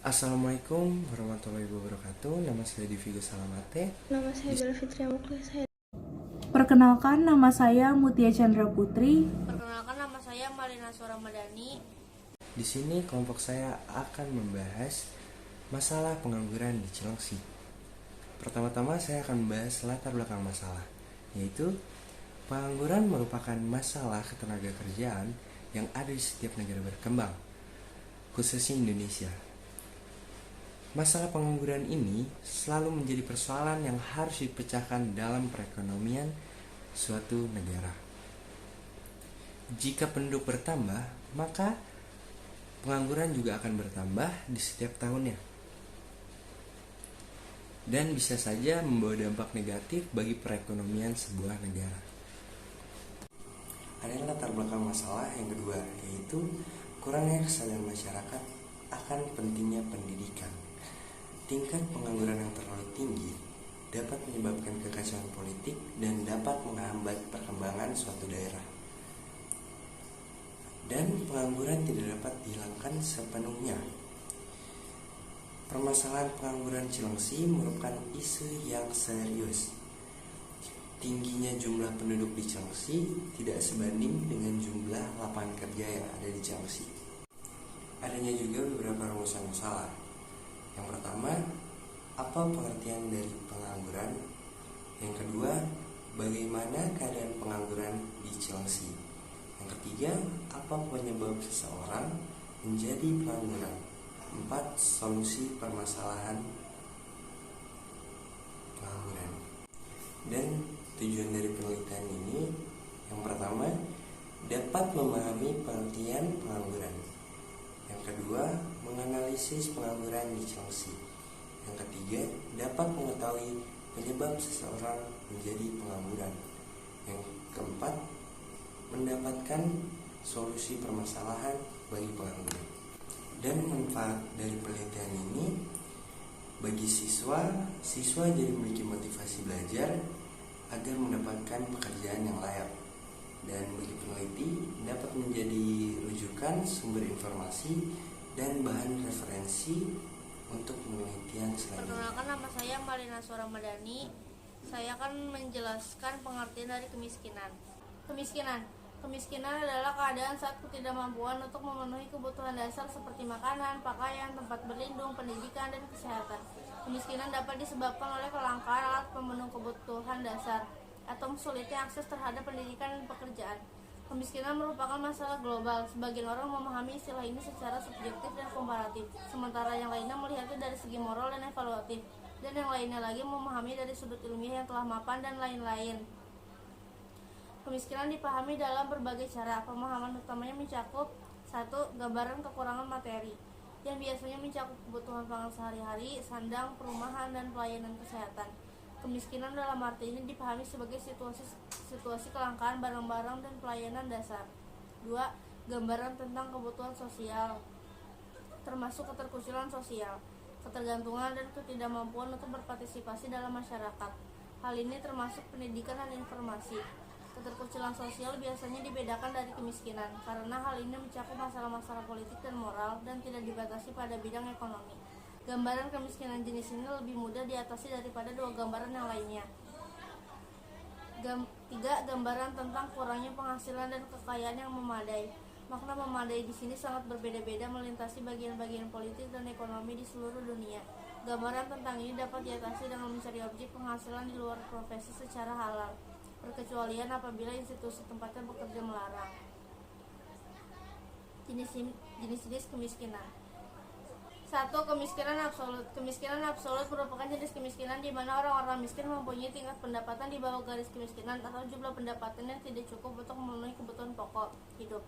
Assalamualaikum warahmatullahi wabarakatuh. Nama saya Divigo Salamate. Nama saya Bella Fitria Muklis. Perkenalkan, nama saya Mutia Chandra Putri. Perkenalkan, nama saya Malina Suramadani. Di sini kelompok saya akan membahas masalah pengangguran di Cilengsi. Pertama-tama saya akan membahas latar belakang masalah, yaitu pengangguran merupakan masalah ketenaga kerjaan yang ada di setiap negara berkembang, khususnya Indonesia. Masalah pengangguran ini selalu menjadi persoalan yang harus dipecahkan dalam perekonomian suatu negara. Jika penduduk bertambah, maka pengangguran juga akan bertambah di setiap tahunnya. Dan bisa saja membawa dampak negatif bagi perekonomian sebuah negara. Ada latar belakang masalah yang kedua, yaitu kurangnya kesadaran masyarakat akan pentingnya pendidikan. Tingkat pengangguran yang terlalu tinggi dapat menyebabkan kekacauan politik dan dapat menghambat perkembangan suatu daerah. Dan pengangguran tidak dapat dihilangkan sepenuhnya. Permasalahan pengangguran Cilengsi merupakan isu yang serius. Tingginya jumlah penduduk di Cilengsi tidak sebanding dengan jumlah lapangan kerja yang ada di Cilengsi. Adanya juga beberapa rumusan masalah. Yang pertama, apa pengertian dari pengangguran? Yang kedua, bagaimana keadaan pengangguran di Cilengsi? Yang ketiga, apa penyebab seseorang menjadi pengangguran? 4. Solusi permasalahan pengangguran. Dan tujuan dari penelitian ini, yang pertama, dapat memahami pengertian pengangguran. Yang kedua, menganalisis pengangguran di Cilengsi. Yang ketiga, dapat mengetahui penyebab seseorang menjadi pengangguran. Yang keempat, mendapatkan solusi permasalahan bagi pengangguran. Dan manfaat dari penelitian ini bagi siswa jadi memiliki motivasi belajar agar mendapatkan pekerjaan yang layak. Dan bagi peneliti dapat menjadi rujukan sumber informasi dan bahan referensi untuk penelitian selanjutnya. Perkenalkan, nama saya Malina Suramadani. Saya akan menjelaskan pengertian dari kemiskinan. Kemiskinan adalah keadaan saat ketidakmampuan untuk memenuhi kebutuhan dasar seperti makanan, pakaian, tempat berlindung, pendidikan, dan kesehatan. Kemiskinan dapat disebabkan oleh kelangkaan alat pemenuh kebutuhan dasar atau sulitnya akses terhadap pendidikan dan pekerjaan. Kemiskinan merupakan masalah global. Sebagian orang memahami istilah ini secara subjektif dan komparatif, sementara yang lainnya melihatnya dari segi moral dan evaluatif, dan yang lainnya lagi memahami dari sudut ilmiah yang telah mapan dan lain-lain. Kemiskinan dipahami dalam berbagai cara. Pemahaman utamanya mencakup 1. Gambaran kekurangan materi, yang biasanya mencakup kebutuhan pangan sehari-hari, sandang, perumahan, dan pelayanan kesehatan. Kemiskinan dalam arti ini dipahami sebagai situasi kelangkaan barang-barang dan pelayanan dasar. 2. Gambaran tentang kebutuhan sosial, termasuk keterkucilan sosial, ketergantungan, dan ketidakmampuan untuk berpartisipasi dalam masyarakat. Hal ini termasuk pendidikan dan informasi. Keterkucilan sosial biasanya dibedakan dari kemiskinan, karena hal ini mencakup masalah-masalah politik dan moral dan tidak dibatasi pada bidang ekonomi. Gambaran kemiskinan jenis ini lebih mudah diatasi daripada 2 gambaran yang lainnya. 3. Gambaran tentang kurangnya penghasilan dan kekayaan yang memadai. Makna memadai di sini sangat berbeda-beda melintasi bagian-bagian politik dan ekonomi di seluruh dunia. Gambaran tentang ini dapat diatasi dengan mencari objek penghasilan di luar profesi secara halal, perkecualian apabila institusi tempatnya bekerja melarang. Jenis-jenis kemiskinan. 1. Kemiskinan absolut. Kemiskinan absolut merupakan jenis kemiskinan di mana orang-orang miskin mempunyai tingkat pendapatan di bawah garis kemiskinan atau jumlah pendapatan yang tidak cukup untuk memenuhi kebutuhan pokok hidup.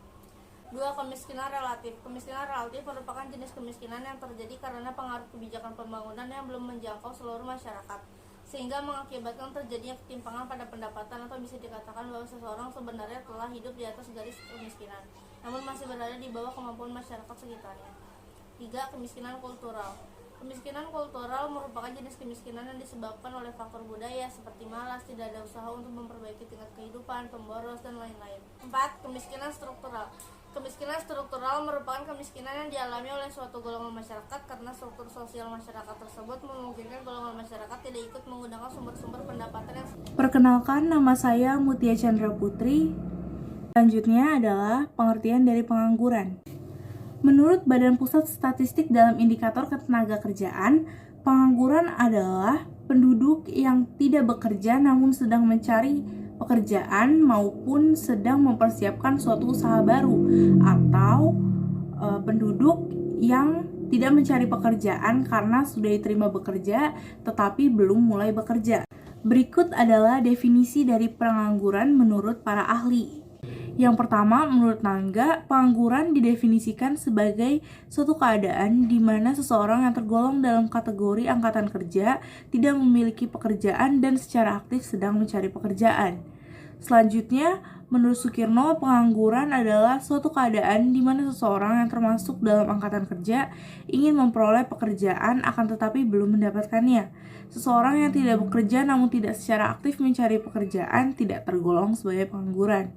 2. Kemiskinan relatif. Kemiskinan relatif merupakan jenis kemiskinan yang terjadi karena pengaruh kebijakan pembangunan yang belum menjangkau seluruh masyarakat, sehingga mengakibatkan terjadinya ketimpangan pada pendapatan, atau bisa dikatakan bahwa seseorang sebenarnya telah hidup di atas garis kemiskinan, namun masih berada di bawah kemampuan masyarakat sekitarnya. 3. Kemiskinan kultural. Kemiskinan kultural merupakan jenis kemiskinan yang disebabkan oleh faktor budaya seperti malas, tidak ada usaha untuk memperbaiki tingkat kehidupan, pemboros, dan lain-lain. 4. Kemiskinan struktural. Kemiskinan struktural merupakan kemiskinan yang dialami oleh suatu golongan masyarakat karena struktur sosial masyarakat tersebut memungkinkan golongan masyarakat tidak ikut menggunakan sumber-sumber pendapatan yang. Perkenalkan, nama saya Mutia Chandra Putri. Selanjutnya adalah pengertian dari pengangguran. Menurut Badan Pusat Statistik dalam indikator ketenagakerjaan, pengangguran adalah penduduk yang tidak bekerja namun sedang mencari pekerjaan maupun sedang mempersiapkan suatu usaha baru, atau penduduk yang tidak mencari pekerjaan karena sudah diterima bekerja tetapi belum mulai bekerja. Berikut adalah definisi dari pengangguran menurut para ahli. Yang pertama, menurut Nangga, pengangguran didefinisikan sebagai suatu keadaan di mana seseorang yang tergolong dalam kategori angkatan kerja tidak memiliki pekerjaan dan secara aktif sedang mencari pekerjaan. Selanjutnya, menurut Sukirno, pengangguran adalah suatu keadaan di mana seseorang yang termasuk dalam angkatan kerja ingin memperoleh pekerjaan akan tetapi belum mendapatkannya. Seseorang yang tidak bekerja namun tidak secara aktif mencari pekerjaan tidak tergolong sebagai pengangguran.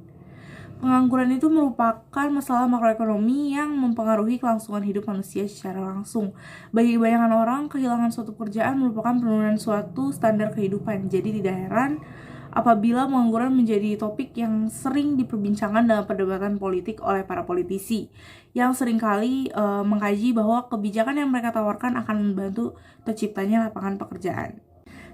Pengangguran itu merupakan masalah makroekonomi yang mempengaruhi kelangsungan hidup manusia secara langsung. Bagi kebanyakan orang, kehilangan suatu pekerjaan merupakan penurunan suatu standar kehidupan. Jadi tidak heran apabila pengangguran menjadi topik yang sering diperbincangkan dalam perdebatan politik oleh para politisi yang seringkali mengkaji bahwa kebijakan yang mereka tawarkan akan membantu terciptanya lapangan pekerjaan.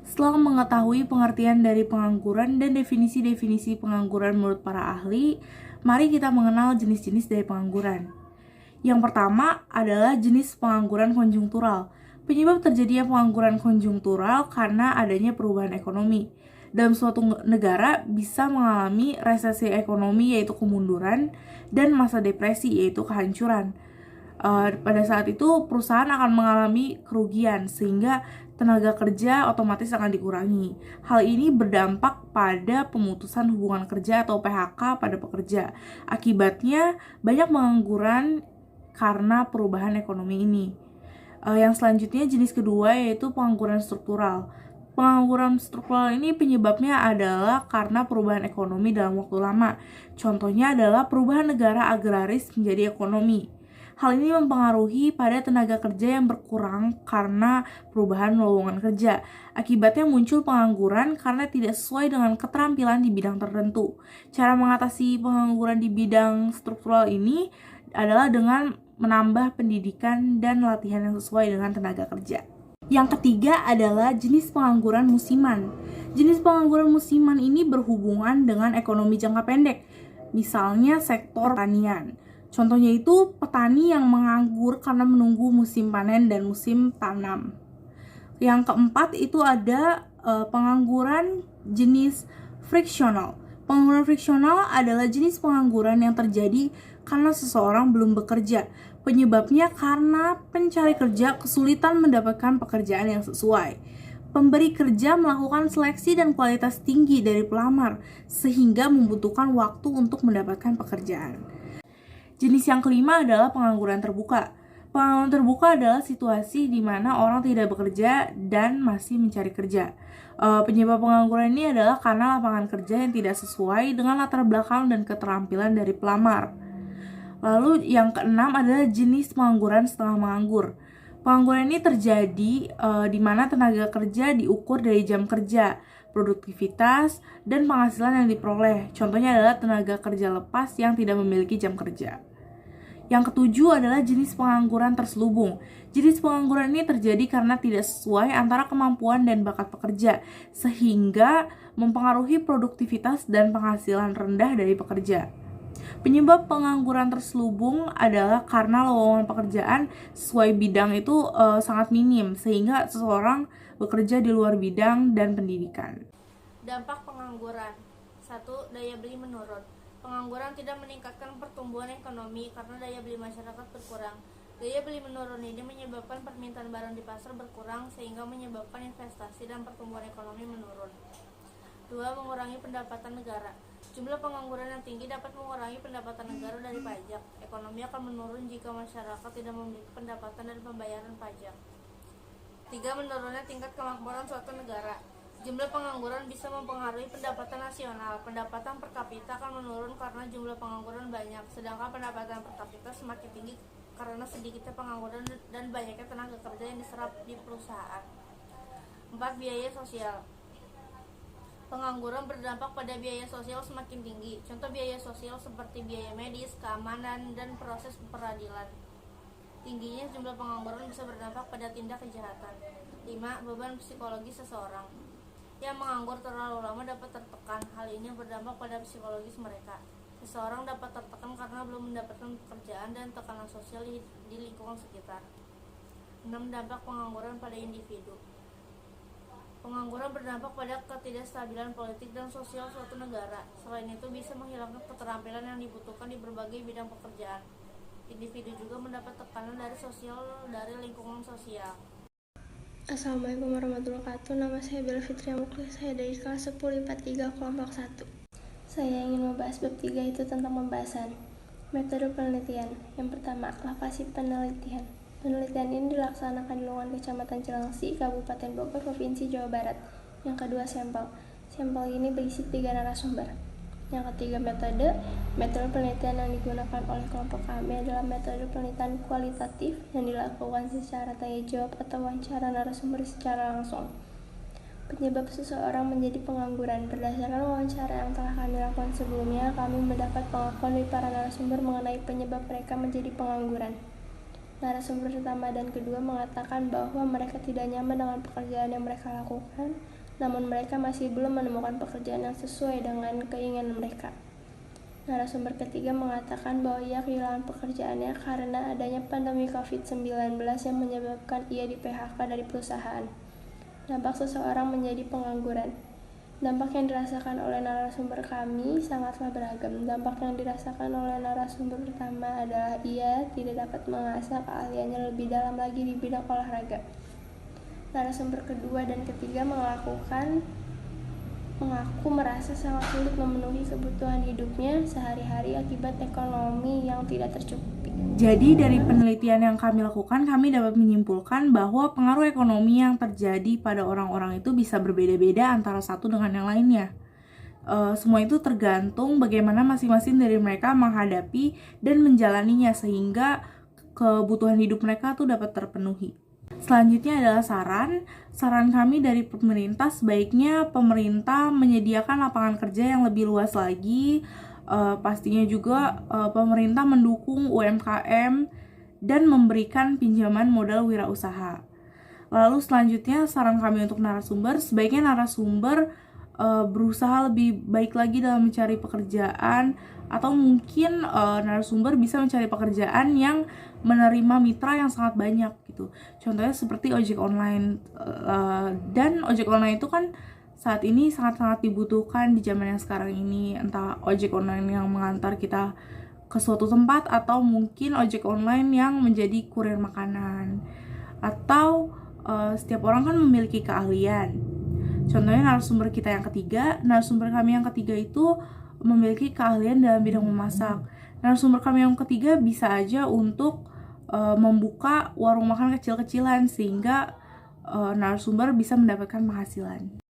Setelah mengetahui pengertian dari pengangguran dan definisi-definisi pengangguran menurut para ahli, mari kita mengenal jenis-jenis dari pengangguran. Yang pertama adalah jenis pengangguran konjungtural. Penyebab terjadinya pengangguran konjungtural karena adanya perubahan ekonomi. Dalam suatu negara bisa mengalami resesi ekonomi yaitu kemunduran dan masa depresi yaitu kehancuran. Pada saat itu perusahaan akan mengalami kerugian sehingga tenaga kerja otomatis akan dikurangi. Hal ini berdampak pada pemutusan hubungan kerja atau PHK pada pekerja. Akibatnya banyak pengangguran karena perubahan ekonomi ini. Yang selanjutnya jenis kedua yaitu pengangguran struktural. Pengangguran struktural ini penyebabnya adalah karena perubahan ekonomi dalam waktu lama. Contohnya adalah perubahan negara agraris menjadi ekonomi. Hal ini mempengaruhi pada tenaga kerja yang berkurang karena perubahan lowongan kerja. Akibatnya muncul pengangguran karena tidak sesuai dengan keterampilan di bidang tertentu. Cara mengatasi pengangguran di bidang struktural ini adalah dengan menambah pendidikan dan latihan yang sesuai dengan tenaga kerja. Yang ketiga adalah jenis pengangguran musiman. Jenis pengangguran musiman ini berhubungan dengan ekonomi jangka pendek, misalnya sektor pertanian. Contohnya itu petani yang menganggur karena menunggu musim panen dan musim tanam. Yang keempat itu ada pengangguran jenis friksional. Pengangguran friksional adalah jenis pengangguran yang terjadi karena seseorang belum bekerja. Penyebabnya karena pencari kerja kesulitan mendapatkan pekerjaan yang sesuai. Pemberi kerja melakukan seleksi dan kualitas tinggi dari pelamar sehingga membutuhkan waktu untuk mendapatkan pekerjaan. Jenis yang kelima adalah pengangguran terbuka. Pengangguran terbuka adalah situasi di mana orang tidak bekerja dan masih mencari kerja. Penyebab pengangguran ini adalah karena lapangan kerja yang tidak sesuai dengan latar belakang dan keterampilan dari pelamar. Lalu yang keenam adalah jenis pengangguran setengah menganggur. Pengangguran ini terjadi di mana tenaga kerja diukur dari jam kerja, produktivitas, dan penghasilan yang diperoleh. Contohnya adalah tenaga kerja lepas yang tidak memiliki jam kerja. Yang ketujuh adalah jenis pengangguran terselubung. Jenis pengangguran ini terjadi karena tidak sesuai antara kemampuan dan bakat pekerja, sehingga mempengaruhi produktivitas dan penghasilan rendah dari pekerja. Penyebab pengangguran terselubung adalah karena lowongan pekerjaan sesuai bidang itu sangat minim, sehingga seseorang bekerja di luar bidang dan pendidikan. Dampak pengangguran. 1. Daya beli menurun. Pengangguran tidak meningkatkan pertumbuhan ekonomi karena daya beli masyarakat berkurang. Daya beli menurun ini menyebabkan permintaan barang di pasar berkurang sehingga menyebabkan investasi dan pertumbuhan ekonomi menurun. 2. Mengurangi pendapatan negara. Jumlah pengangguran yang tinggi dapat mengurangi pendapatan negara dari pajak. Ekonomi akan menurun jika masyarakat tidak memiliki pendapatan dari pembayaran pajak. 3. Menurunnya tingkat kemakmuran suatu negara. Jumlah pengangguran bisa mempengaruhi pendapatan nasional. Pendapatan per kapita akan menurun karena jumlah pengangguran banyak, sedangkan pendapatan per kapita semakin tinggi karena sedikitnya pengangguran dan banyaknya tenaga kerja yang diserap di perusahaan. 4. Biaya sosial. Pengangguran berdampak pada biaya sosial semakin tinggi. Contoh biaya sosial seperti biaya medis, keamanan, dan proses peradilan. Tingginya jumlah pengangguran bisa berdampak pada tindak kejahatan. 5. Beban psikologis seseorang. Yang menganggur terlalu lama dapat tertekan. Hal ini berdampak pada psikologis mereka. Seseorang dapat tertekan karena belum mendapatkan pekerjaan dan tekanan sosial di lingkungan sekitar. 6. Dampak pengangguran pada individu. Pengangguran berdampak pada ketidakstabilan politik dan sosial suatu negara. Selain itu bisa menghilangkan keterampilan yang dibutuhkan di berbagai bidang pekerjaan. Individu juga mendapat tekanan dari lingkungan sosial. Assalamualaikum warahmatullahi wabarakatuh. Nama saya Bella Fitria Muklis. Saya dari kelas 10 IPA 3 kelompok 1. Saya ingin membahas bab 3, itu tentang pembahasan metode penelitian. Yang pertama, lokasi penelitian. Penelitian ini dilaksanakan di lingkungan Kecamatan Cilengsi, Kabupaten Bogor, Provinsi Jawa Barat. Yang kedua, sampel. Sampel ini berisi 3 narasumber. Yang ketiga, metode. Metode penelitian yang digunakan oleh kelompok kami adalah metode penelitian kualitatif yang dilakukan secara tanya jawab atau wawancara narasumber secara langsung. Penyebab seseorang menjadi pengangguran. Berdasarkan wawancara yang telah kami lakukan sebelumnya, kami mendapat pengakuan dari para narasumber mengenai penyebab mereka menjadi pengangguran. Narasumber pertama dan kedua mengatakan bahwa mereka tidak nyaman dengan pekerjaan yang mereka lakukan, namun mereka masih belum menemukan pekerjaan yang sesuai dengan keinginan mereka. Narasumber ketiga mengatakan bahwa ia kehilangan pekerjaannya karena adanya pandemi COVID-19 yang menyebabkan ia di PHK dari perusahaan. Dampak seseorang menjadi pengangguran. Dampak yang dirasakan oleh narasumber kami sangatlah beragam. Dampak yang dirasakan oleh narasumber pertama adalah ia tidak dapat mengasah keahliannya lebih dalam lagi di bidang olahraga. Narasumber kedua dan ketiga mengaku merasa sangat sulit memenuhi kebutuhan hidupnya sehari-hari akibat ekonomi yang tidak tercukupi. Jadi dari penelitian yang kami lakukan, kami dapat menyimpulkan bahwa pengaruh ekonomi yang terjadi pada orang-orang itu bisa berbeda-beda antara satu dengan yang lainnya. Semua itu tergantung bagaimana masing-masing dari mereka menghadapi dan menjalaninya sehingga kebutuhan hidup mereka tuh dapat terpenuhi. Selanjutnya adalah saran kami dari pemerintah. Sebaiknya pemerintah menyediakan lapangan kerja yang lebih luas lagi. Pastinya juga pemerintah mendukung UMKM dan memberikan pinjaman modal wirausaha. Lalu selanjutnya saran kami untuk narasumber, sebaiknya narasumber berusaha lebih baik lagi dalam mencari pekerjaan, atau mungkin narasumber bisa mencari pekerjaan yang menerima mitra yang sangat banyak gitu. Contohnya seperti ojek online, dan ojek online itu kan saat ini sangat-sangat dibutuhkan di zaman yang sekarang ini, entah ojek online yang mengantar kita ke suatu tempat atau mungkin ojek online yang menjadi kurir makanan, atau setiap orang kan memiliki keahlian. Contohnya narasumber kami yang ketiga itu memiliki keahlian dalam bidang memasak. Narasumber kami yang ketiga bisa aja untuk membuka warung makan kecil-kecilan sehingga narasumber bisa mendapatkan penghasilan.